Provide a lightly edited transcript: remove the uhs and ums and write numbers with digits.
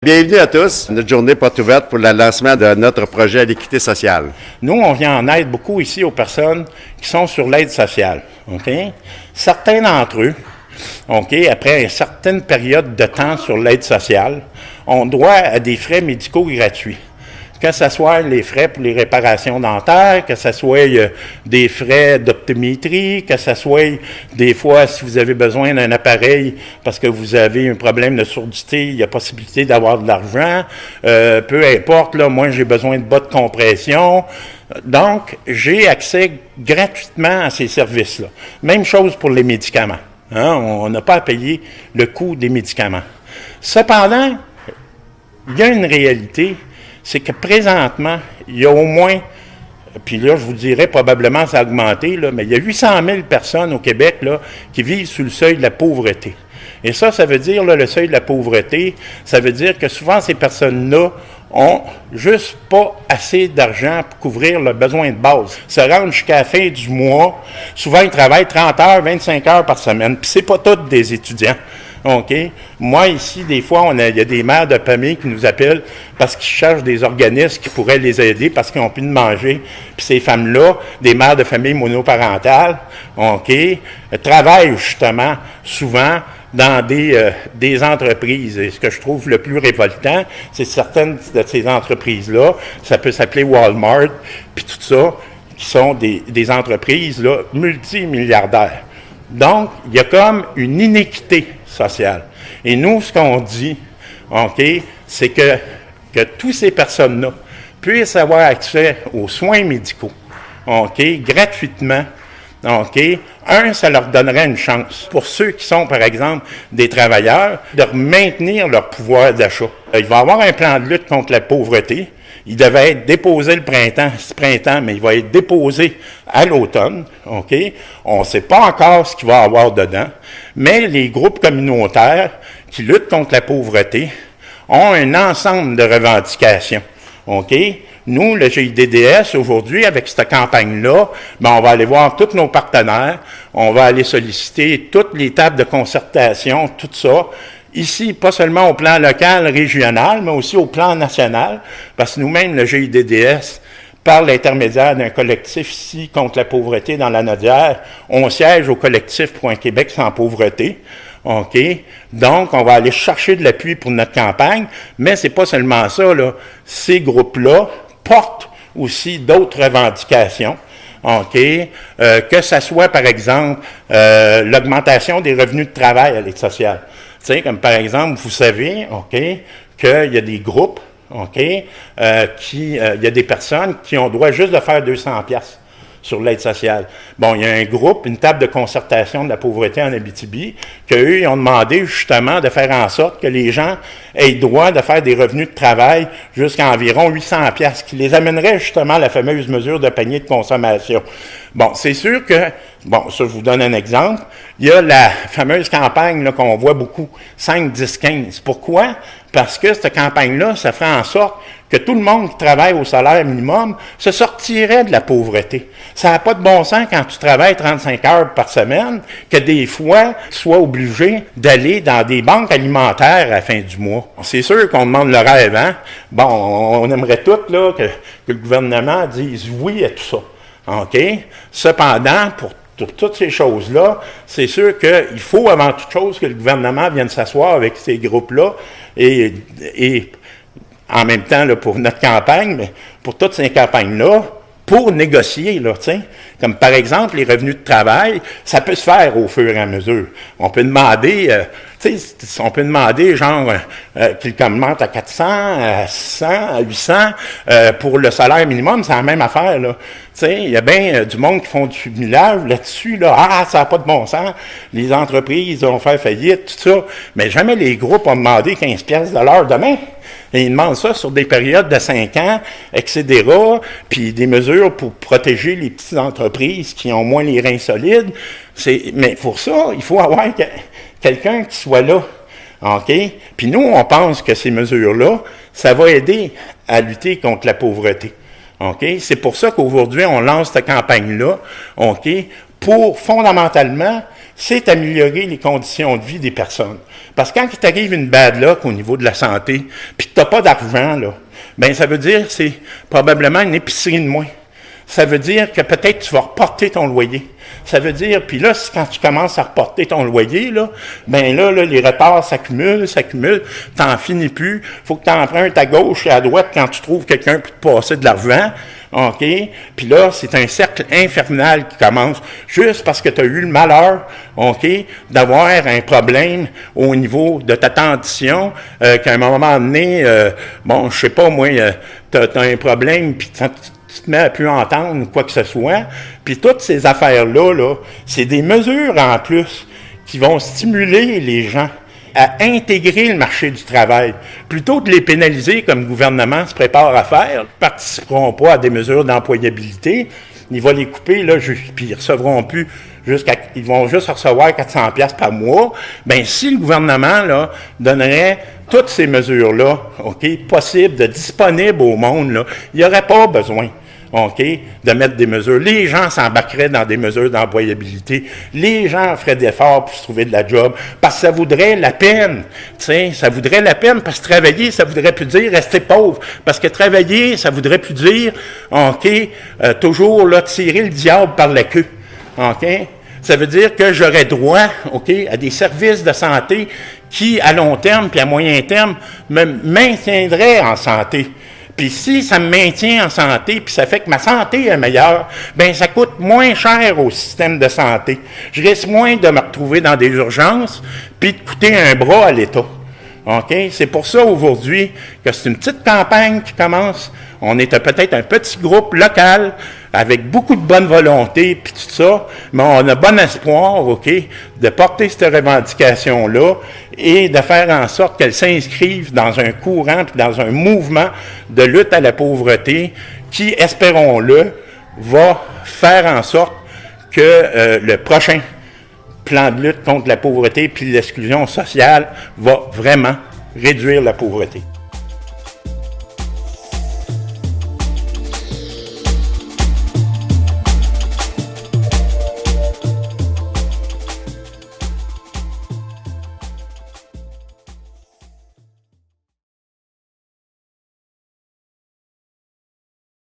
Bienvenue à tous. Notre journée porte ouverte pour le lancement de notre projet à l'équité sociale. Nous, on vient en aide beaucoup ici aux personnes qui sont sur l'aide sociale. Okay? Certains d'entre eux, après une certaine période de temps sur l'aide sociale, ont droit à des frais médicaux gratuits. Que ce soit les frais pour les réparations dentaires, que ce soit des frais d'optométrie, que ce soit des fois si vous avez besoin d'un appareil parce que vous avez un problème de surdité, il y a possibilité d'avoir de l'argent, peu importe, là, moi j'ai besoin de bas de compression. Donc, j'ai accès gratuitement à ces services-là. Même chose pour les médicaments. Hein? On n'a pas à payer le coût des médicaments. Cependant, il y a une réalité, c'est que présentement, il y a au moins, puis là, je vous dirais probablement ça a augmenté, là, mais il y a 800 000 personnes au Québec là, qui vivent sous le seuil de la pauvreté. Et ça veut dire, là, le seuil de la pauvreté, ça veut dire que souvent ces personnes-là ont juste pas assez d'argent pour couvrir leurs besoins de base. Se rendent jusqu'à la fin du mois, souvent ils travaillent 30 heures, 25 heures par semaine, puis c'est pas tous des étudiants. OK? Moi, ici, des fois, il y a des mères de famille qui nous appellent parce qu'ils cherchent des organismes qui pourraient les aider parce qu'ils n'ont plus de manger. Puis ces femmes-là, des mères de famille monoparentales, OK, travaillent justement souvent dans des entreprises. Et ce que je trouve le plus révoltant, c'est certaines de ces entreprises-là, ça peut s'appeler Walmart, puis tout ça, qui sont des entreprises là, multimilliardaires. Donc, il y a comme une inéquité sociale. Et nous, ce qu'on dit, OK, c'est que toutes ces personnes-là puissent avoir accès aux soins médicaux, OK, gratuitement, OK. Ça leur donnerait une chance. Pour ceux qui sont, par exemple, des travailleurs, de maintenir leur pouvoir d'achat. Il va y avoir un plan de lutte contre la pauvreté. Il devait être déposé ce printemps, mais il va être déposé à l'automne, OK? On ne sait pas encore ce qu'il va y avoir dedans, mais les groupes communautaires qui luttent contre la pauvreté ont un ensemble de revendications, OK? Nous, le GIDDS, aujourd'hui, avec cette campagne-là, on va aller voir tous nos partenaires, on va aller solliciter toutes les tables de concertation, tout ça. Ici, pas seulement au plan local, régional, mais aussi au plan national, parce que nous-mêmes, le GIDDS, par l'intermédiaire d'un collectif ici contre la pauvreté dans la Nodière, on siège au collectif pour un Québec sans pauvreté. OK? Donc, on va aller chercher de l'appui pour notre campagne, mais c'est pas seulement ça, là. Ces groupes-là portent aussi d'autres revendications. OK? Que ce soit, par exemple, l'augmentation des revenus de travail à l'aide sociale. Tu sais, comme par exemple, vous savez, OK, qu'il y a des groupes, OK, il y a des personnes qui ont droit juste de faire 200 piastres sur l'aide sociale. Bon, il y a un groupe, une table de concertation de la pauvreté en Abitibi, qu'eux, ils ont demandé justement de faire en sorte que les gens aient droit de faire des revenus de travail jusqu'à environ 800 piastres, qui les amènerait justement à la fameuse mesure de panier de consommation. Bon, c'est sûr que, ça, je vous donne un exemple. Il y a la fameuse campagne là, qu'on voit beaucoup, 5, 10, 15. Pourquoi? Parce que cette campagne-là, ça ferait en sorte que tout le monde qui travaille au salaire minimum se sortirait de la pauvreté. Ça n'a pas de bon sens quand tu travailles 35 heures par semaine, que des fois, tu sois obligé d'aller dans des banques alimentaires à la fin du mois. C'est sûr qu'on demande le rêve, hein? Bon, on aimerait tout là, que le gouvernement dise oui à tout ça. OK? Cependant, pour toutes ces choses-là, c'est sûr qu'il faut avant toute chose que le gouvernement vienne s'asseoir avec ces groupes-là et en même temps là, pour notre campagne, mais pour toutes ces campagnes-là, pour négocier, là, comme par exemple les revenus de travail, ça peut se faire au fur et à mesure. On peut demander, genre qu'il augmente à 400, à 600, à 800 pour le salaire minimum, c'est la même affaire, là. Il y a bien du monde qui font du millage là-dessus, là. Ah, ça n'a pas de bon sens. Les entreprises vont faire faillite, tout ça. Mais jamais les groupes ont demandé 15 piastres de l'heure demain. Et ils demandent ça sur des périodes de 5 ans, etc., puis des mesures pour protéger les petites entreprises qui ont moins les reins solides. Mais pour ça, il faut avoir quelqu'un qui soit là. OK? Puis nous, on pense que ces mesures-là, ça va aider à lutter contre la pauvreté. OK? C'est pour ça qu'aujourd'hui, on lance cette campagne-là, OK? Pour, fondamentalement, c'est améliorer les conditions de vie des personnes. Parce que quand il t'arrive une bad luck au niveau de la santé, puis que tu n'as pas d'argent, là, ben ça veut dire que c'est probablement une épicerie de moins. Ça veut dire que peut-être tu vas reporter ton loyer. Ça veut dire, puis là, quand tu commences à reporter ton loyer, là, ben là, les retards s'accumulent, t'en finis plus. Faut que tu empruntes à gauche et à droite quand tu trouves quelqu'un pour te passer de l'argent. OK? Puis là, c'est un cercle infernal qui commence juste parce que tu as eu le malheur, OK, d'avoir un problème au niveau de ta dentition, qu'à un moment donné, bon, je sais pas, moi, tu as un problème, puis tu te mets à plus entendre quoi que ce soit. Puis toutes ces affaires-là, là, c'est des mesures en plus qui vont stimuler les gens à intégrer le marché du travail. Plutôt que de les pénaliser comme le gouvernement se prépare à faire, ils ne participeront pas à des mesures d'employabilité. Il va les couper, là, puis ils recevront plus ils vont juste recevoir 400 $ par mois. Ben, si le gouvernement, là, donnerait toutes ces mesures-là, OK, possibles, disponibles au monde, là, il n'y aurait pas besoin, OK, de mettre des mesures. Les gens s'embarqueraient dans des mesures d'employabilité. Les gens feraient d'efforts pour se trouver de la job parce que ça voudrait la peine. Tu sais, ça voudrait la peine parce que travailler, ça voudrait plus dire rester pauvre. Parce que travailler, ça voudrait plus dire, OK, toujours là, tirer le diable par la queue. OK? Ça veut dire que j'aurais droit, OK, à des services de santé qui, à long terme puis à moyen terme, me maintiendraient en santé. Puis si ça me maintient en santé, puis ça fait que ma santé est meilleure, bien, ça coûte moins cher au système de santé. Je risque moins de me retrouver dans des urgences, puis de coûter un bras à l'État. OK? C'est pour ça, aujourd'hui, que c'est une petite campagne qui commence. On est peut-être un petit groupe local, avec beaucoup de bonne volonté, puis tout ça, mais on a bon espoir, OK, de porter cette revendication-là et de faire en sorte qu'elle s'inscrive dans un courant, puis dans un mouvement de lutte à la pauvreté qui, espérons-le, va faire en sorte que le prochain plan de lutte contre la pauvreté puis l'exclusion sociale va vraiment réduire la pauvreté.